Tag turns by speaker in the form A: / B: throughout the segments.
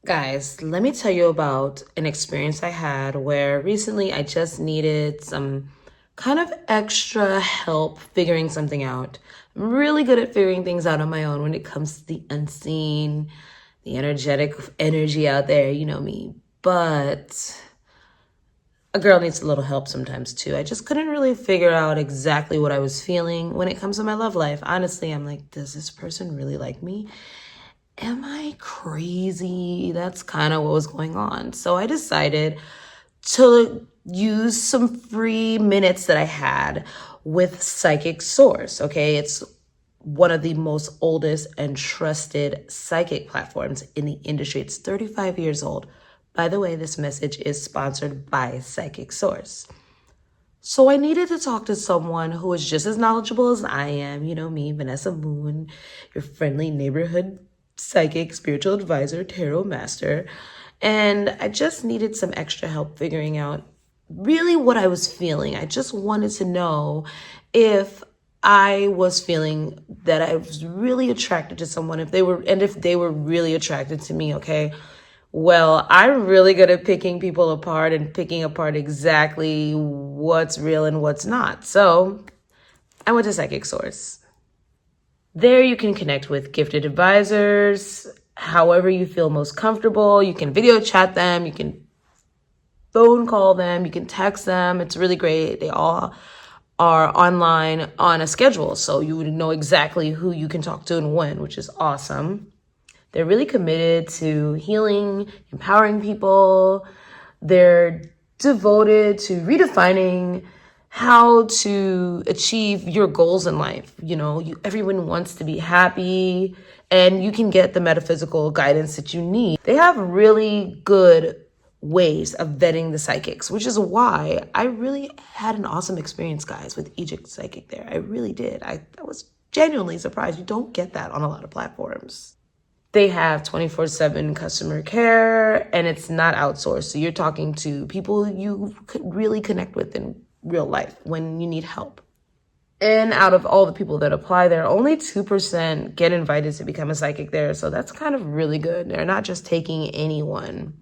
A: Guys, let me tell you about an experience I had where recently I just needed some kind of extra help figuring something out. I'm really good at figuring things out on my own when it comes to the unseen, the energetic energy out there, you know me. But a girl needs a little help sometimes too. I just couldn't really figure out exactly what I was feeling when it comes to my love life. Honestly, I'm like, does this person really like me? Am I crazy? That's kind of what was going on. So I decided to use some free minutes that I had with Psychic Source. Okay, it's one of the most oldest and trusted psychic platforms in the industry. It's 35 years old. By the way, this message is sponsored by Psychic Source. So I needed to talk to someone who is just as knowledgeable as I am. You know me, Vanessa Moon, your friendly neighborhood psychic, spiritual advisor, tarot master. And I just needed some extra help figuring out really what I was feeling. I just wanted to know if I was feeling that I was really attracted to someone, if they were really attracted to me, okay? Well, I'm really good at picking people apart and picking apart exactly what's real and what's not. So I went to Psychic Source. There you can connect with gifted advisors, however you feel most comfortable. You can video chat them, you can phone call them, you can text them. It's really great. They all are online on a schedule, so you would know exactly who you can talk to and when, which is awesome. They're really committed to healing, empowering people. They're devoted to redefining how to achieve your goals in life. You know, everyone wants to be happy, and you can get the metaphysical guidance that you need. They have really good ways of vetting the psychics, which is why I really had an awesome experience, guys, with Egypt Psychic there. I really did. I was genuinely surprised. You don't get that on a lot of platforms. They have 24/7 customer care, and it's not outsourced. So you're talking to people you could really connect with in real life when you need help. And out of all the people that apply there, only 2% get invited to become a psychic there. So that's kind of really good. They're not just taking anyone.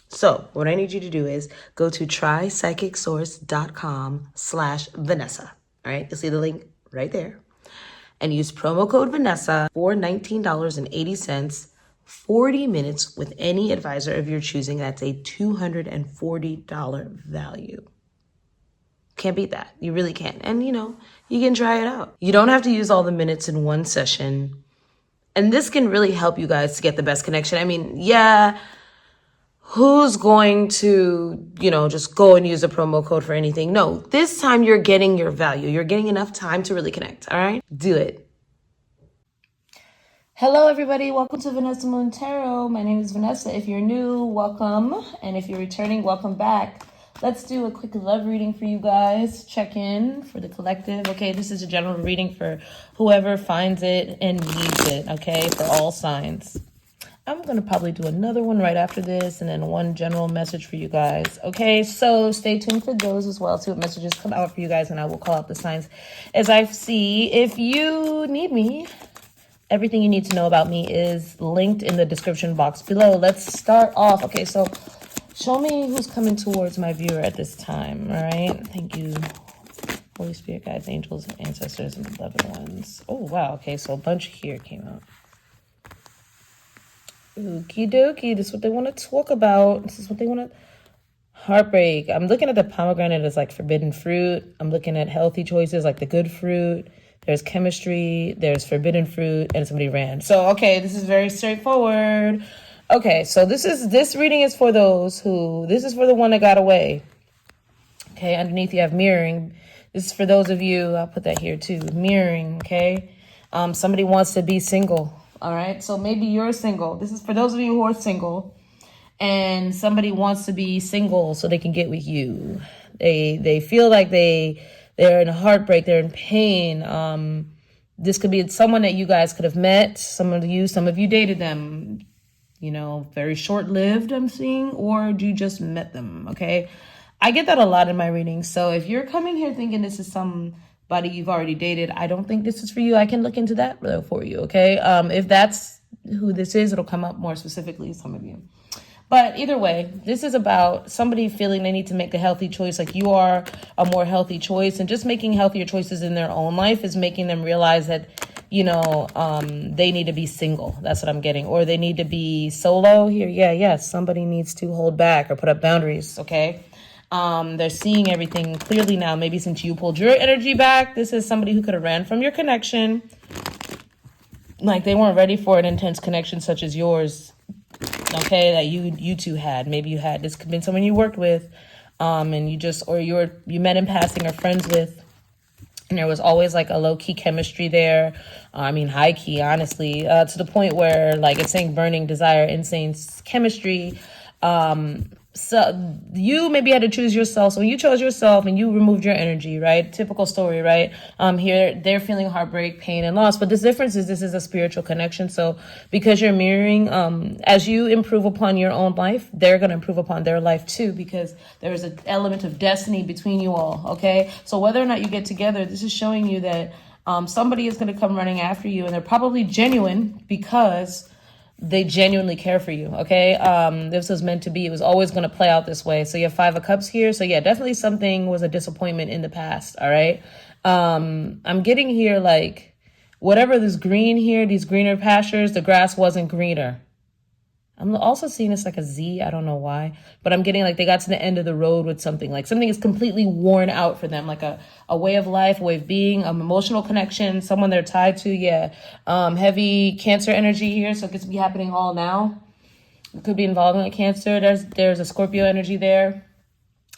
A: So what I need you to do is go to trypsychicsource.com/Vanessa. All right, you'll see the link right there. And use promo code Vanessa for $19.80, 40 minutes with any advisor of your choosing. That's a $240 value. Can't beat that. You really can't. And, you know, you can try it out. You don't have to use all the minutes in one session. And this can really help you guys to get the best connection. I mean, yeah, who's going to, you know, just go and use a promo code for anything? No, this time you're getting your value. You're getting enough time to really connect, all right? Do it. Hello, everybody. Welcome to Vanessa Moon Tarot. My name is Vanessa. If you're new, welcome. And if you're returning, welcome back. Let's do a quick love reading for you guys. Check in for the collective. Okay, this is a general reading for whoever finds it and needs it, okay, for all signs. I'm going to probably do another one right after this and then one general message for you guys. Okay, so stay tuned for those as well. See what messages come out for you guys, and I will call out the signs as I see. If you need me, everything you need to know about me is linked in the description box below. Let's start off. Okay, so show me who's coming towards my viewer at this time, all right? Thank you, Holy Spirit, guides, angels, ancestors, and loved ones. Oh, wow. Okay, so a bunch here came out. Okie dokie. This is what they want to talk about. This is what they want to... Heartbreak. I'm looking at the pomegranate as like forbidden fruit. I'm looking at healthy choices like the good fruit. There's chemistry. There's forbidden fruit. And somebody ran. So, okay, this is very straightforward. Okay, so this reading is for those who... This is for the one that got away. Okay, underneath you have mirroring. This is for those of you... I'll put that here too. Mirroring, okay? Somebody wants to be single. All right, so maybe you're single. This is for those of you who are single, and somebody wants to be single so they can get with you. They feel like they're in heartbreak, they're in pain. This could be someone that you guys could have met. Some of you dated them. You know, very short-lived, I'm seeing, or you just met them. Okay, I get that a lot in my readings. So if you're coming here thinking this is somebody you've already dated, I don't think this is for you. I can look into that for you, okay? If that's who this is, it'll come up more specifically, some of you. But either way, this is about somebody feeling they need to make a healthy choice. Like you are a more healthy choice, and just making healthier choices in their own life is making them realize that, they need to be single. That's what I'm getting. Or they need to be solo here. Yes. Somebody needs to hold back or put up boundaries. Okay. They're seeing everything clearly now. Maybe since you pulled your energy back, this is somebody who could have ran from your connection. Like they weren't ready for an intense connection such as yours. Okay, that you two had. Maybe you had. This could have been someone you worked with, and you met in passing or friends with. And there was always like a low-key chemistry there. High-key, honestly, to the point where like it's saying burning desire, insane chemistry. So you maybe had to choose yourself. So when you chose yourself and you removed your energy, right? Typical story, right? Here they're feeling heartbreak, pain, and loss. But this difference is this is a spiritual connection. So because you're mirroring, as you improve upon your own life, they're going to improve upon their life too, because there is an element of destiny between you all. Okay. So whether or not you get together, this is showing you that somebody is going to come running after you, and they're probably genuine because they genuinely care for you. Okay. This was meant to be. It was always going to play out this way. So you have 5 of Cups here. So yeah, definitely something was a disappointment in the past. All right. I'm getting here like whatever this green here, these greener pastures, the grass wasn't greener. I'm also seeing this like a Z. I don't know why, but I'm getting like they got to the end of the road with something. Like something is completely worn out for them, like a way of life, a way of being, an emotional connection, someone they're tied to. Yeah. Heavy Cancer energy here. So it could be happening all now. It could be involving a Cancer. There's a Scorpio energy there,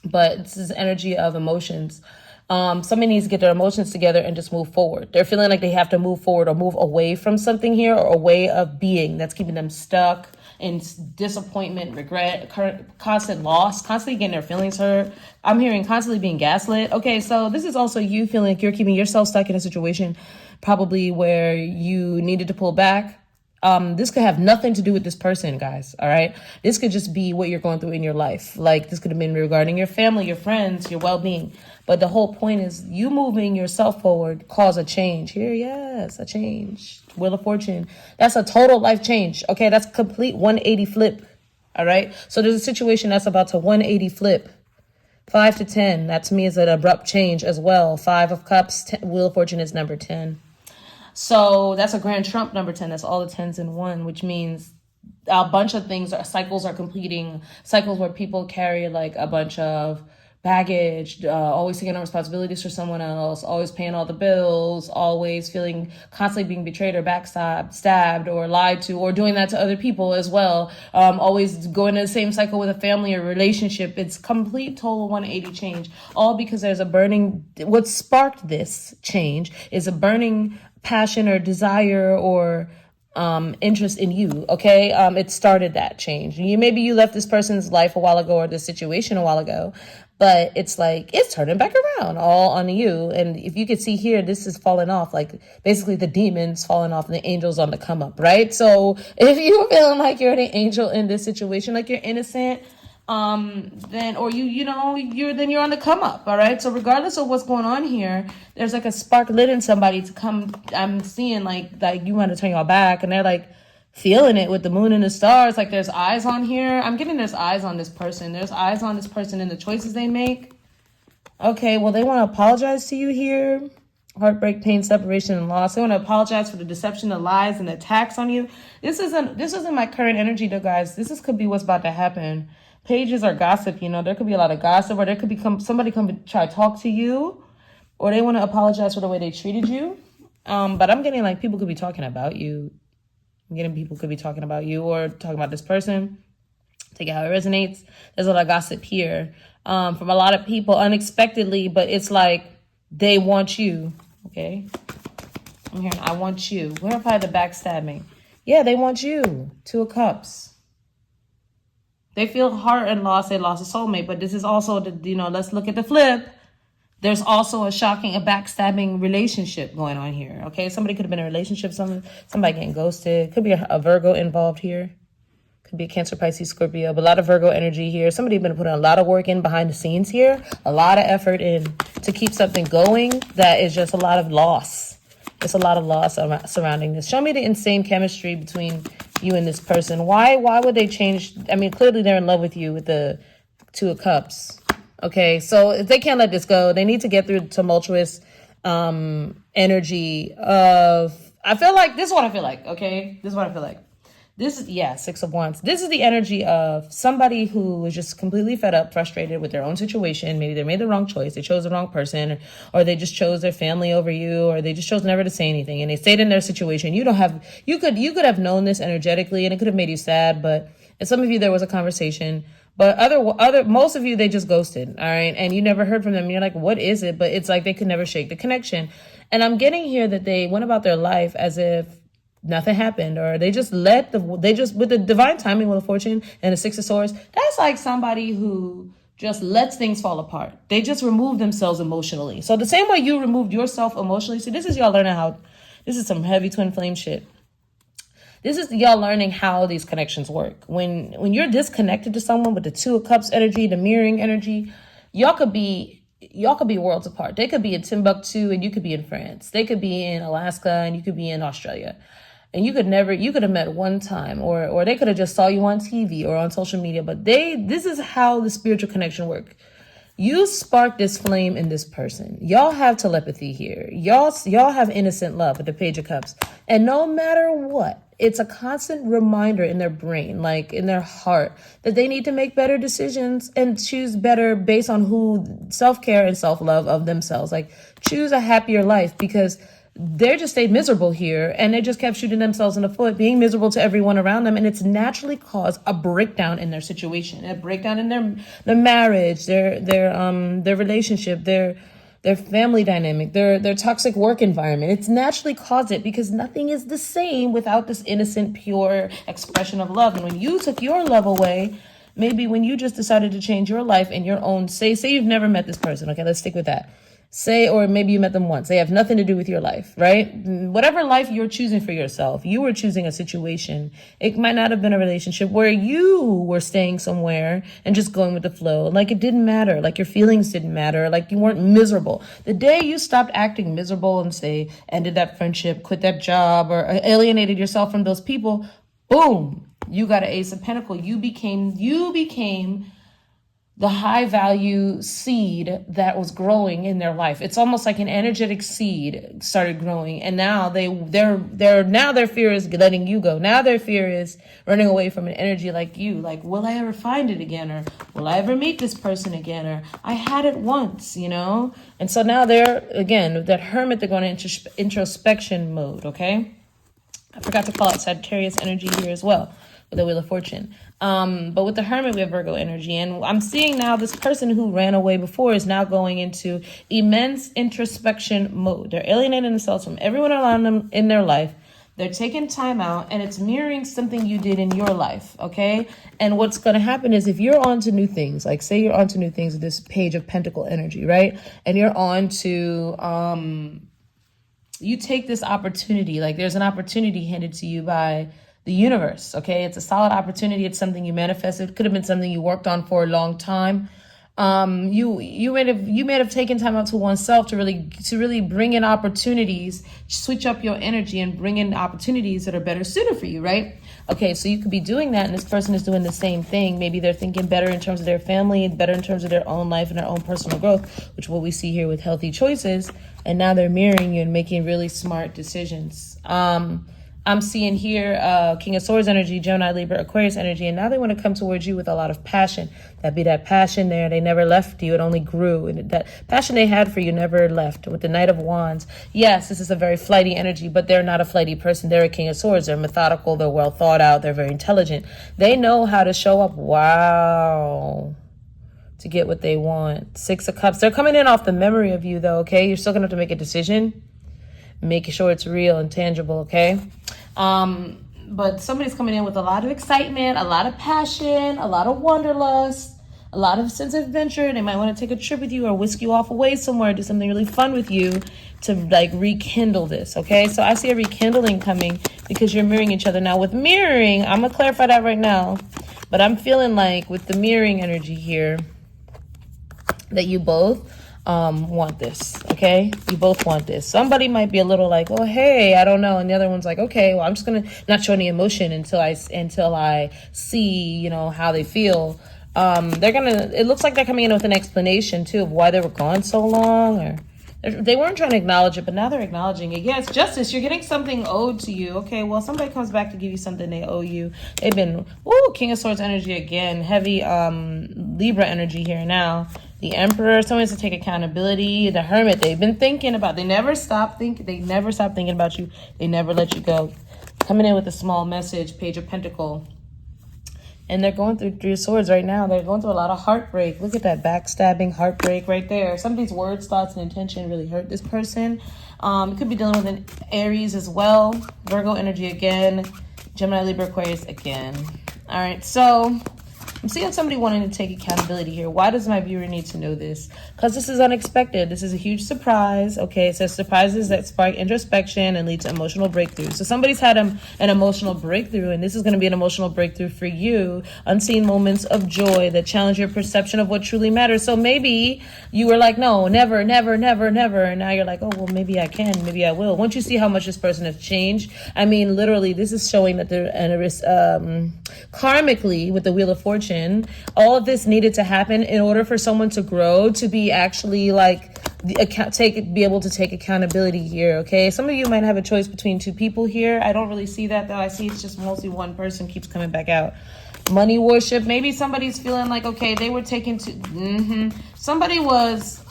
A: but this is energy of emotions. Somebody needs to get their emotions together and just move forward. They're feeling like they have to move forward or move away from something here, or a way of being that's keeping them stuck in disappointment, regret, constant loss, constantly getting their feelings hurt. I'm hearing constantly being gaslit. Okay, so this is also you feeling like you're keeping yourself stuck in a situation probably where you needed to pull back. This could have nothing to do with this person, guys. All right. This could just be what you're going through in your life. Like this could have been regarding your family, your friends, your well-being. But the whole point is you moving yourself forward cause a change here. Yes, a change. Wheel of Fortune. That's a total life change. Okay. That's complete 180 flip. All right. So there's a situation that's about to 180 flip. 5 to 10. That to me is an abrupt change as well. 5 of Cups. Wheel of Fortune is number 10. So that's a grand trump number 10. That's all the 10s in one, which means a bunch of things cycles are completing, cycles where people carry like a bunch of baggage, always taking on responsibilities for someone else, always paying all the bills, always feeling constantly being betrayed or stabbed or lied to, or doing that to other people as well. Always going in the same cycle with a family or relationship. It's complete total 180 change, all because there's a burning, what sparked this change is a burning passion or desire or interest in you. Okay. It started that change. Maybe you left this person's life a while ago or this situation a while ago, but it's like, it's turning back around all on you. And if you could see here, this is falling off, like basically the demons falling off and the angels on the come up, right? So if you're feeling like you're the angel in this situation, like you're innocent, then, or you're on the come up. All right. So regardless of what's going on here, there's like a spark lit in somebody to come. I'm seeing like you want to turn y'all back, and they're like feeling it with the moon and the stars. Like there's eyes on here. I'm getting there's eyes on this person. There's eyes on this person and the choices they make. Okay. Well, they want to apologize to you here. Heartbreak, pain, separation, and loss. They want to apologize for the deception, the lies, and the attacks on you. This isn't my current energy though, guys. This could be what's about to happen. Pages are gossip, there could be a lot of gossip, or there could be somebody come try to talk to you, or they want to apologize for the way they treated you. But I'm getting like people could be talking about you. I'm getting people could be talking about you or talking about this person. Take it how it resonates. There's a lot of gossip here from a lot of people unexpectedly, but it's like they want you. Okay. I'm hearing I want you. Verify the backstabbing. Yeah, they want you. 2 of Cups. They feel hurt and lost. They lost a soulmate. But this is also, let's look at the flip. There's also a backstabbing relationship going on here. Okay, somebody could have been in a relationship. Somebody getting ghosted. Could be a Virgo involved here. Could be a Cancer, Pisces, Scorpio. But a lot of Virgo energy here. Somebody been putting a lot of work in behind the scenes here. A lot of effort in to keep something going. That is just a lot of loss. It's a lot of loss surrounding this. Show me the insane chemistry between you and this person. Why would they change? I mean, clearly they're in love with you with the Two of Cups. Okay, so if they can't let this go, they need to get through the tumultuous energy of, I feel like, this is what I feel like, okay? This is what I feel like. This is, yeah, Six of Wands. This is the energy of somebody who is just completely fed up, frustrated with their own situation. Maybe they made the wrong choice. They chose the wrong person, or they just chose their family over you, or they just chose never to say anything, and they stayed in their situation. You could have known this energetically, and it could have made you sad, but, and some of you, there was a conversation, but most of you, they just ghosted, all right? And you never heard from them. You're like, what is it? But it's like they could never shake the connection. And I'm getting here that they went about their life as if nothing happened, or they just with the divine timing with the Fortune and the Six of Swords, that's like somebody who just lets things fall apart. They just remove themselves emotionally. So the same way you removed yourself emotionally, see, this is y'all learning how, this is some heavy twin flame shit. This is y'all learning how these connections work. When you're disconnected to someone with the Two of Cups energy, the mirroring energy, y'all could be worlds apart. They could be in Timbuktu and you could be in France. They could be in Alaska and you could be in Australia. And you could have met one time, or they could have just saw you on TV or on social media, but this is how the spiritual connection work. You spark this flame in this person. Y'all have telepathy here. Y'all have innocent love with the Page of Cups. And no matter what, it's a constant reminder in their brain, like in their heart, that they need to make better decisions and choose better based on self-care and self-love of themselves. Like, choose a happier life, because they just stayed miserable here, and they just kept shooting themselves in the foot, being miserable to everyone around them, and it's naturally caused a breakdown in their situation, a breakdown in their marriage, their relationship, their family dynamic, their toxic work environment. It's naturally caused it, because nothing is the same without this innocent, pure expression of love. And when you took your love away, maybe when you just decided to change your life in your own, say you've never met this person, okay, let's stick with that. Or maybe you met them once. They have nothing to do with your life, right? Whatever life you're choosing for yourself, you were choosing a situation. It might not have been a relationship where you were staying somewhere and just going with the flow. Like, it didn't matter. Like, your feelings didn't matter. Like, you weren't miserable. The day you stopped acting miserable and ended that friendship, quit that job, or alienated yourself from those people, boom, you got an Ace of Pentacles. You became the high value seed that was growing in their life. It's almost like an energetic seed started growing, and now their fear is letting you go. Now their fear is running away from an energy like you. Like, will I ever find it again? Or will I ever meet this person again? Or I had it once, And so now they're, again, that Hermit, they're going into introspection mode, okay? I forgot to call out Sagittarius energy here as well, with the Wheel of Fortune. But with the Hermit, we have Virgo energy. And I'm seeing now this person who ran away before is now going into immense introspection mode. They're alienating themselves from everyone around them in their life. They're taking time out, and it's mirroring something you did in your life, okay? And what's going to happen is, if you're on to new things, like say you're on to new things with this Page of Pentacle energy, right? And you're on to, you take this opportunity, like there's an opportunity handed to you by the universe, okay? It's a solid opportunity. It's something you manifested. It could have been something you worked on for a long time. You may have taken time out to oneself to really bring in opportunities, switch up your energy and bring in opportunities that are better suited for you, right? Okay, so you could be doing that, and this person is doing the same thing. Maybe they're thinking better in terms of their family, better in terms of their own life and their own personal growth, which what we see here with healthy choices. And now they're mirroring you and making really smart decisions. I'm seeing here King of Swords energy, Gemini, Libra, Aquarius energy, and now they want to come towards you with a lot of passion. That passion there. They never left you. It only grew. And that passion they had for you never left. With the Knight of Wands, yes, this is a very flighty energy, but they're not a flighty person. They're a King of Swords. They're methodical. They're well thought out. They're very intelligent. They know how to show up. Wow. To get what they want. Six of Cups. They're coming in off the memory of you, though, okay? You're still going to have to make a decision. Making sure it's real and tangible, okay? But somebody's coming in with a lot of excitement, a lot of passion, a lot of wanderlust, a lot of sense of adventure. They might want to take a trip with you or whisk you off away somewhere, do something really fun with you to like rekindle this, okay? So I see a rekindling coming because you're mirroring each other. Now with mirroring, I'm going to clarify that right now, but I'm feeling like with the mirroring energy here that you both want this, okay? You both want this. Somebody might be a little like, oh, hey, I don't know. And the other one's like, okay, well, I'm just going to not show any emotion until I see, you know, how they feel. It looks like they're coming in with an explanation too of why they were gone so long, or they weren't trying to acknowledge it, but now they're acknowledging it. Yes, justice, you're getting something owed to you. Okay, well, somebody comes back to give you something they owe you. They've been, King of Swords energy again, heavy Libra energy here now. The Emperor, someone has to take accountability. The Hermit, they've been thinking about, they never stop thinking about you. They never let you go. Coming in with a small message, Page of Pentacle. And they're going through Three of Swords right now. They're going through a lot of heartbreak. Look at that backstabbing heartbreak right there. Somebody's words, thoughts, and intention really hurt this person. It could be dealing with an Aries as well. Virgo energy again. Gemini, Libra, Aquarius again. All right, so I'm seeing somebody wanting to take accountability here. Why does my viewer need to know this? Because this is unexpected. This is a huge surprise. Okay, it says surprises that spark introspection and lead to emotional breakthrough. So somebody's had an emotional breakthrough, and this is going to be an emotional breakthrough for you. Unseen moments of joy that challenge your perception of what truly matters. So maybe you were like, no, never, never, never, never. And now you're like, oh, well, maybe I can, maybe I will. Once you see how much this person has changed, I mean, literally, this is showing that they're karmically with the Wheel of Fortune. All of this needed to happen in order for someone to grow, to be actually like be able to take accountability here. Okay, some of you might have a choice between two people here. I don't really see that though. I see it's just mostly one person keeps coming back out. Money worship. Maybe somebody's feeling like, okay, they were taken to somebody was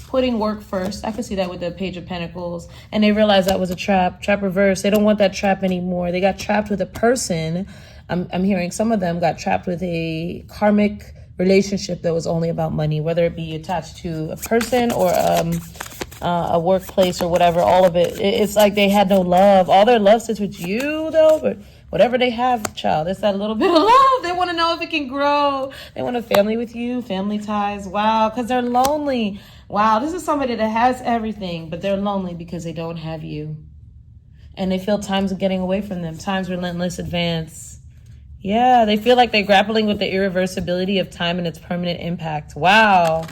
A: putting work first. I could see that with the Page of Pentacles, and they realized that was a trap reverse. They don't want that trap anymore. They got trapped with a person. I'm hearing some of them got trapped with a karmic relationship that was only about money, whether it be attached to a person or a workplace or whatever. All of it. It's like they had no love. All their love sits with you, though, but whatever they have, child, it's that little bit of love. They want to know if it can grow. They want a family with you, family ties. Wow, because they're lonely. Wow, this is somebody that has everything, but they're lonely because they don't have you. And they feel times are getting away from them. Time's relentless advance. Yeah, they feel like they're grappling with the irreversibility of time and its permanent impact. Wow.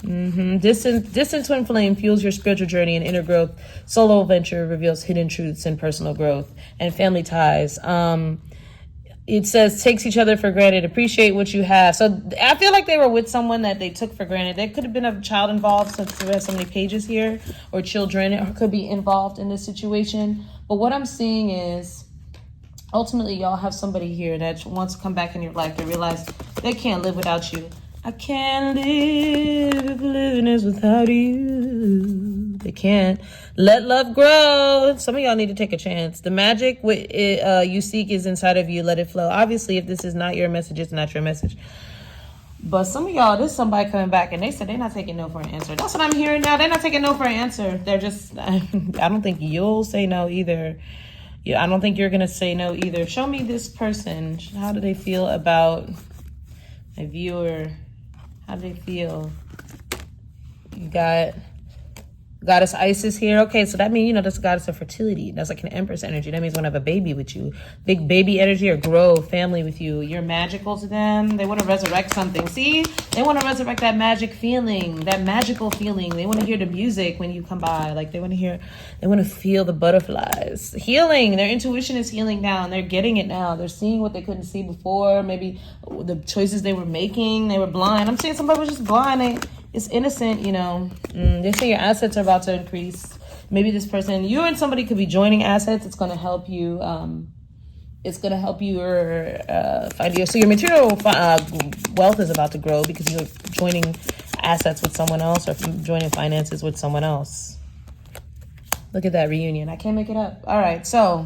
A: Distant twin flame fuels your spiritual journey and inner growth. Solo venture reveals hidden truths and personal growth and family ties. It says takes each other for granted. Appreciate what you have. So I feel like they were with someone that they took for granted. There could have been a child involved since we have so many pages here, or children could be involved in this situation. But what I'm seeing is ultimately y'all have somebody here that wants to come back in your life. They realize they can't live without you. I can't live if living is without you. They can't. Let love grow. Some of y'all need to take a chance. The magic you seek is inside of you. Let it flow. Obviously, if this is not your message, it's not your message. But some of y'all, there's somebody coming back and they said they're not taking no for an answer. That's what I'm hearing now. They're not taking no for an answer. They're just, I don't think you'll say no either. Yeah, I don't think you're going to say no either. Show me this person. How do they feel about my viewer? How do they feel? You got Goddess Isis here. Okay, so that means, that's a goddess of fertility. That's like an Empress energy. That means want to have a baby with you. Big baby energy or grow family with you. You're magical to them. They want to resurrect something. See? They want to resurrect that magic feeling, that magical feeling. They want to hear the music when you come by. Like they want to feel the butterflies. Healing. Their intuition is healing now and they're getting it now. They're seeing what they couldn't see before. Maybe the choices they were making, they were blind. I'm saying somebody was just blind. It's innocent, They say your assets are about to increase. Maybe this person, you and somebody could be joining assets. It's going to help you. It's going to help you find your. So your material wealth is about to grow because you're joining assets with someone else or joining finances with someone else. Look at that reunion. I can't make it up. All right, so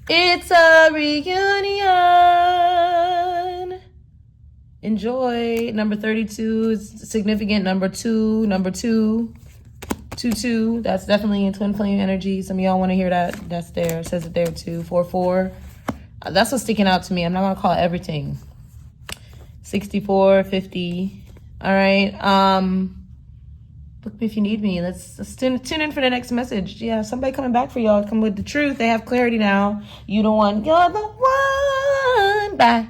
A: it's a reunion. Enjoy. Number 32 is significant. Number 2. 2. That's definitely in twin flame energy. Some of y'all want to hear that. That's there. It says it there too. 4. That's what's sticking out to me. I'm not going to call it everything. 64, 50. All right. Book me if you need me. Let's tune in for the next message. Yeah, somebody coming back for y'all. Come with the truth. They have clarity now. You the one. You're the one. Bye.